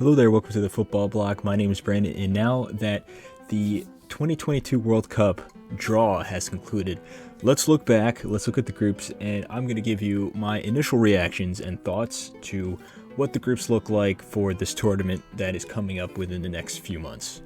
Hello there, welcome to the Football Bloc. My name is Brandon, and now that the 2022 World Cup draw has concluded, let's look back, let's look at the groups, and I'm going to give you my initial reactions and thoughts to what the groups look like for this tournament that is coming up within the next few months.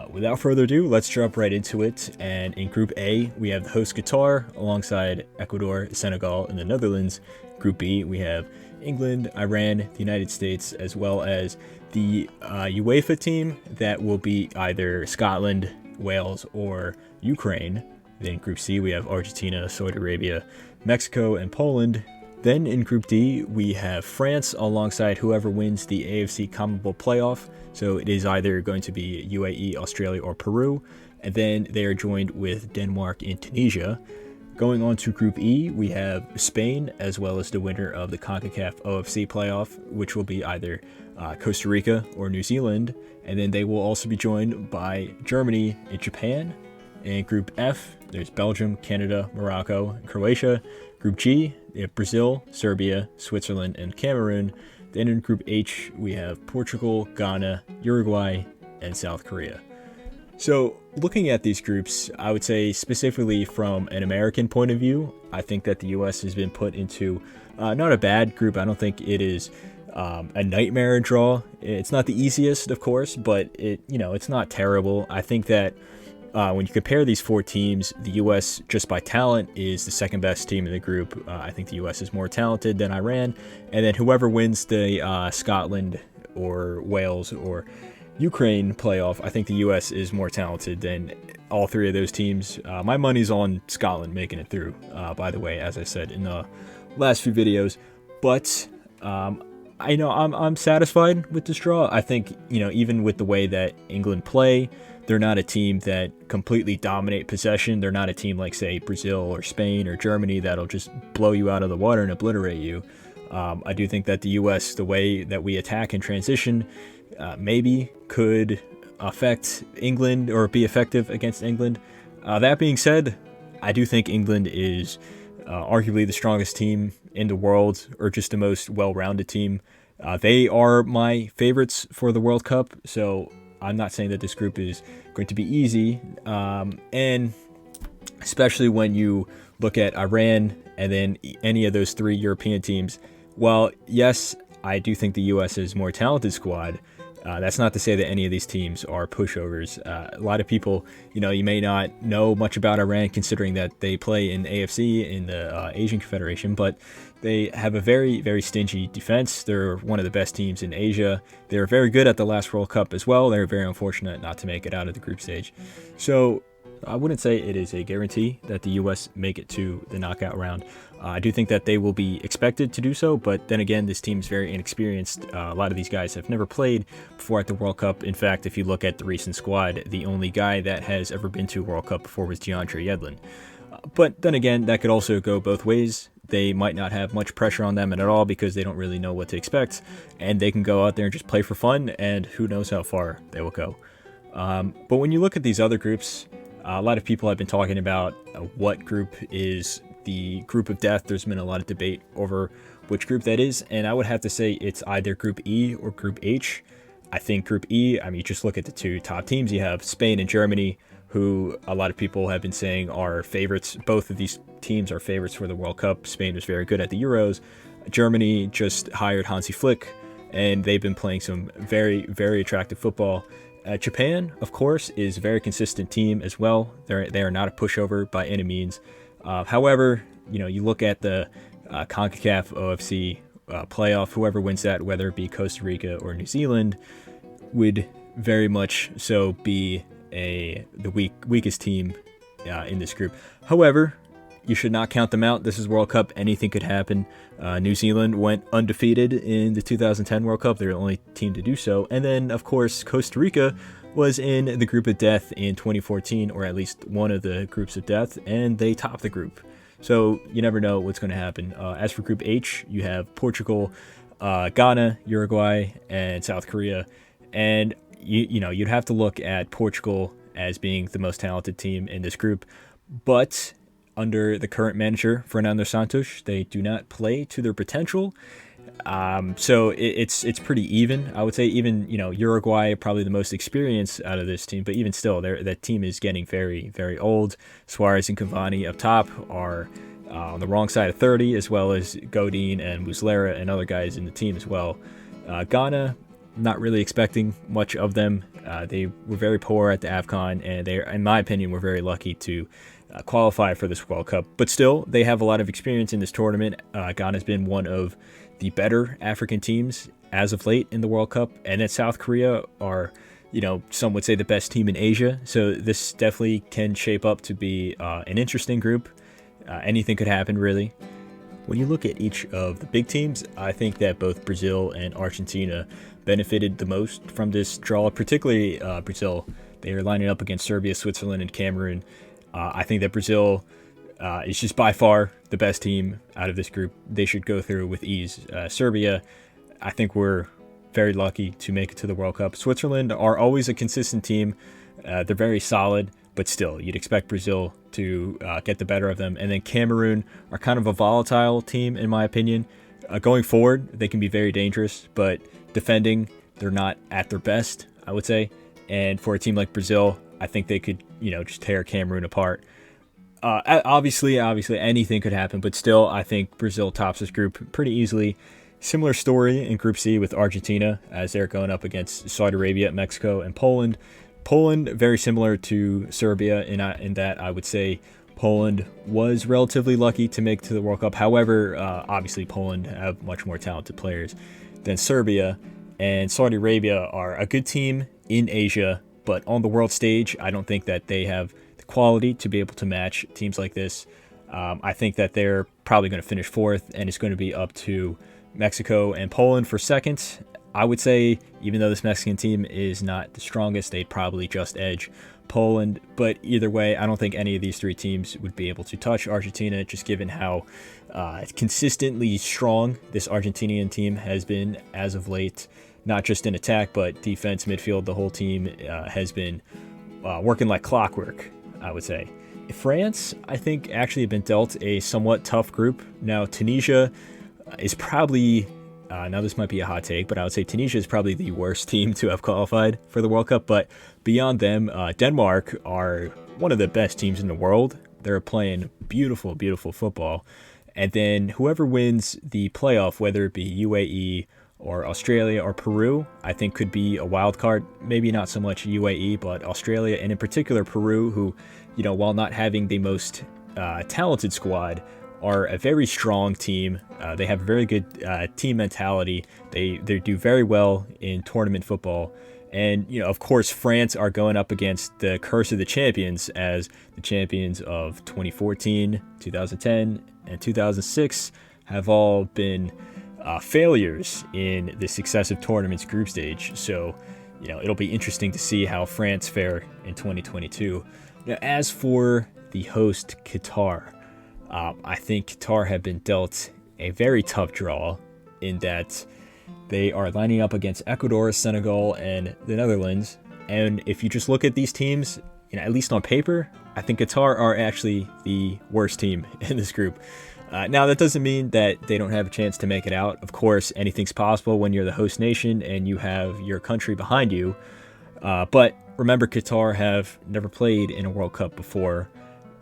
Without further ado, let's jump right into it. And in Group A, we have the host Qatar alongside Ecuador, Senegal, and the Netherlands. Group B, we have England, Iran, the United States, as well as the UEFA team that will be either Scotland, Wales, or Ukraine. Then Group C, we have Argentina, Saudi Arabia, Mexico, and Poland. Then in Group D, we have France alongside whoever wins the AFC CONMEBOL playoff. So it is either going to be UAE, Australia, or Peru. And then they are joined with Denmark and Tunisia. Going on to Group E, we have Spain, as well as the winner of the CONCACAF OFC playoff, which will be either Costa Rica or New Zealand. And then they will also be joined by Germany and Japan. In Group F, there's Belgium, Canada, Morocco, and Croatia. Group G, we have Brazil, Serbia, Switzerland, and Cameroon. Then in Group H, we have Portugal, Ghana, Uruguay, and South Korea. So looking at these groups, I would say specifically from an American point of view, I think that the U.S. has been put into not a bad group. I don't think it is a nightmare draw. It's not the easiest, of course, but it's not terrible. I think that when you compare these four teams, the U.S. just by talent is the second best team in the group. I think the U.S. is more talented than Iran. And then whoever wins the Scotland or Wales or Ukraine playoff, I think the U.S. is more talented than all three of those teams. My money's on Scotland making it through, by the way, as I said in the last few videos. But I know I'm satisfied with this draw. I think, even with the way that England play, they're not a team that completely dominate possession. They're not a team like, say, Brazil or Spain or Germany that'll just blow you out of the water and obliterate you. I do think that the U.S., the way that we attack and transition, maybe could affect England or be effective against England. That being said, I do think England is arguably the strongest team in the world, or just the most well-rounded team. They are my favorites for the World Cup, so I'm not saying that this group is going to be easy, and especially when you look at Iran and then any of those three European teams. While, yes, I do think the U.S. is a more talented squad, that's not to say that any of these teams are pushovers. A lot of people, you may not know much about Iran considering that they play in AFC, in the Asian Confederation, but they have a very, very stingy defense. They're one of the best teams in Asia. They're very good at the last World Cup as well. They're very unfortunate not to make it out of the group stage. So I wouldn't say it is a guarantee that the U.S. make it to the knockout round. I do think that they will be expected to do so, but then again, this team is very inexperienced. A lot of these guys have never played before at the World Cup. In fact, if you look at the recent squad, the only guy that has ever been to a World Cup before was DeAndre Yedlin. But then again, that could also go both ways. They might not have much pressure on them at all because they don't really know what to expect, and they can go out there and just play for fun, and who knows how far they will go. But when you look at these other groups, a lot of people have been talking about what group is the group of death. There's been a lot of debate over which group that is, and I would have to say it's either Group E or Group H. I think Group E, you just look at the two top teams. You have Spain and Germany, who a lot of people have been saying are favorites. Both of these teams are favorites for the World Cup. Spain was very good at the Euros. Germany just hired Hansi Flick, and they've been playing some very, very attractive football. Japan, of course, is a very consistent team as well. They are not a pushover by any means. However, you look at the CONCACAF OFC playoff, whoever wins that, whether it be Costa Rica or New Zealand, would very much so be the weakest team in this group. However, you should not count them out. This is World Cup. Anything could happen. New Zealand went undefeated in the 2010 World Cup. They're the only team to do so. And then, of course, Costa Rica was in the group of death in 2014, or at least one of the groups of death, and they topped the group. So you never know what's going to happen. As for Group H, you have Portugal, Ghana, Uruguay, and South Korea. And you'd have to look at Portugal as being the most talented team in this group. But under the current manager, Fernando Santos, they do not play to their potential. So it's pretty even. I would say even Uruguay probably the most experienced out of this team, but even still, that team is getting very very old. Suarez and Cavani up top are on the wrong side of 30, as well as Godin and Muslera and other guys in the team as well. Ghana, not really expecting much of them. They were very poor at the AFCON, and they, in my opinion, were very lucky to qualify for this World Cup. But still, they have a lot of experience in this tournament. Ghana's been one of the better African teams as of late in the World Cup, and then South Korea are, some would say the best team in Asia. So this definitely can shape up to be an interesting group. Anything could happen, really. When you look at each of the big teams, I think that both Brazil and Argentina benefited the most from this draw, particularly Brazil. They are lining up against Serbia, Switzerland, and Cameroon. I think that Brazil is just by far the best team out of this group. They should go through with ease. Serbia, I think we're very lucky to make it to the World Cup. Switzerland are always a consistent team. They're very solid, but still, you'd expect Brazil to get the better of them. And then Cameroon are kind of a volatile team, in my opinion. Going forward, they can be very dangerous, but defending, they're not at their best, I would say. And for a team like Brazil, I think they could, just tear Cameroon apart. Obviously, anything could happen, but still, I think Brazil tops this group pretty easily. Similar story in Group C with Argentina, as they're going up against Saudi Arabia, Mexico, and Poland. Poland, very similar to Serbia in that I would say Poland was relatively lucky to make it to the World Cup. However, obviously Poland have much more talented players than Serbia, and Saudi Arabia are a good team in Asia, but on the world stage, I don't think that they have the quality to be able to match teams like this. I think that they're probably going to finish fourth, and it's going to be up to Mexico and Poland for second. I would say, even though this Mexican team is not the strongest, they'd probably just edge Poland. But either way, I don't think any of these three teams would be able to touch Argentina, just given how consistently strong this Argentinian team has been as of late. Not just in attack, but defense, midfield, the whole team has been working like clockwork, I would say. France, I think, actually have been dealt a somewhat tough group. Now, Tunisia is probably... now this might be a hot take, but I would say Tunisia is probably the worst team to have qualified for the World Cup. But beyond them, Denmark are one of the best teams in the world. They're playing beautiful, beautiful football. And then whoever wins the playoff, whether it be UAE or Australia or Peru, I think could be a wild card. Maybe not so much UAE, but Australia, and in particular Peru, who, while not having the most talented squad, are a very strong team. They have a very good team mentality. They do very well in tournament football. And, of course, France are going up against the curse of the champions, as the champions of 2014, 2010, and 2006 have all been failures in the successive tournaments group stage. So, it'll be interesting to see how France fare in 2022. Now, as for the host, Qatar, I think Qatar have been dealt a very tough draw in that they are lining up against Ecuador, Senegal, and the Netherlands. And if you just look at these teams, at least on paper, I think Qatar are actually the worst team in this group. Now, that doesn't mean that they don't have a chance to make it out. Of course, anything's possible when you're the host nation and you have your country behind you. But remember, Qatar have never played in a World Cup before.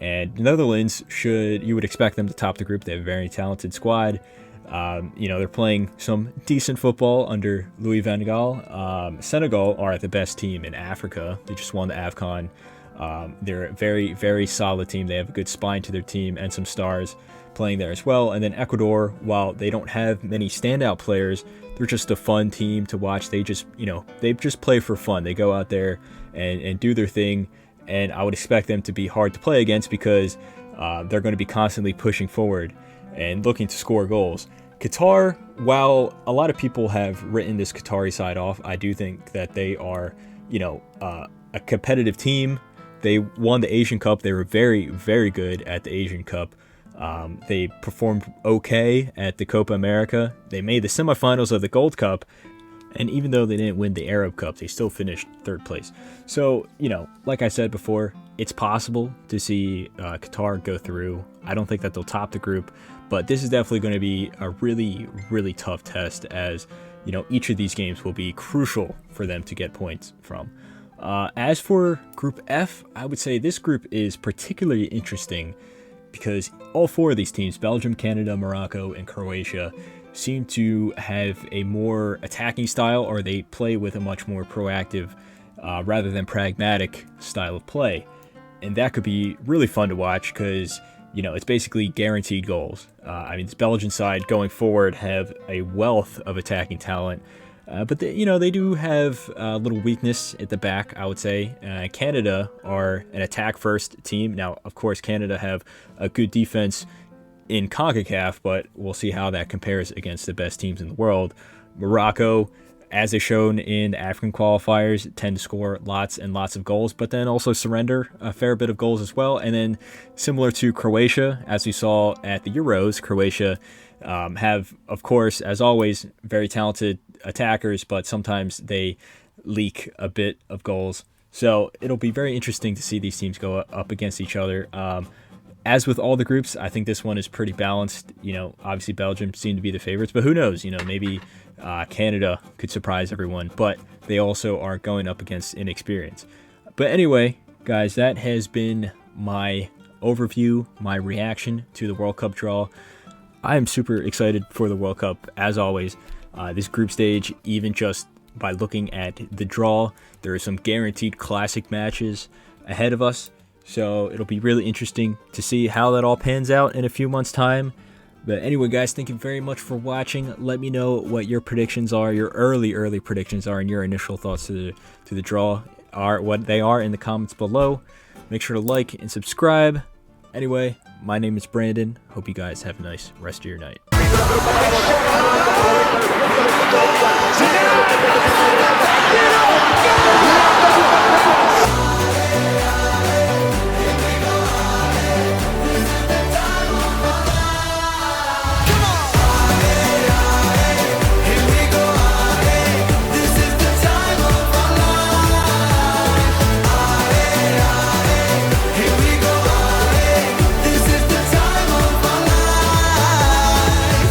And the Netherlands, you would expect them to top the group. They have a very talented squad. They're playing some decent football under Louis van Gaal. Senegal are the best team in Africa. They just won the AFCON. They're a very, very solid team. They have a good spine to their team and some stars playing there as well. And then Ecuador, while they don't have many standout players, they're just a fun team to watch. They just play for fun. They go out there and do their thing. And I would expect them to be hard to play against because they're going to be constantly pushing forward and looking to score goals. Qatar, while a lot of people have written this Qatari side off, I do think that they are, a competitive team. They won the Asian Cup. They were very, very good at the Asian Cup. They performed okay at the Copa America. They made the semifinals of the Gold Cup. And even though they didn't win the Arab Cup, they still finished third place. So, like I said before, it's possible to see Qatar go through. I don't think that they'll top the group, But this is definitely going to be a really, really tough test, as each of these games will be crucial for them to get points from. As for Group F, I would say this group is particularly interesting because all 4 of these teams, Belgium, Canada, Morocco, and Croatia, seem to have a more attacking style, or they play with a much more proactive rather than pragmatic style of play. And that could be really fun to watch because, it's basically guaranteed goals. This Belgian side going forward have a wealth of attacking talent. But they do have a little weakness at the back, I would say. Canada are an attack-first team. Now, of course, Canada have a good defense in CONCACAF, but we'll see how that compares against the best teams in the world. Morocco, as they've shown in African qualifiers, tend to score lots and lots of goals, but then also surrender a fair bit of goals as well. And then similar to Croatia, as we saw at the Euros, Croatia have, of course, as always, very talented attackers, but sometimes they leak a bit of goals. So it'll be very interesting to see these teams go up against each other. As with all the groups, I think this one is pretty balanced. Obviously Belgium seem to be the favorites, but who knows? Maybe Canada could surprise everyone, but they also are going up against inexperience. But anyway, guys, that has been my overview, my reaction to the World Cup draw. I am super excited for the World Cup, as always. This group stage, even just by looking at the draw, there are some guaranteed classic matches ahead of us. So it'll be really interesting to see how that all pans out in a few months' time. But anyway, guys, thank you very much for watching. Let me know what your predictions are, your early predictions are, and your initial thoughts to the draw are, what they are, in the comments below. Make sure to like and subscribe. Anyway, my name is Brandon. Hope you guys have a nice rest of your night.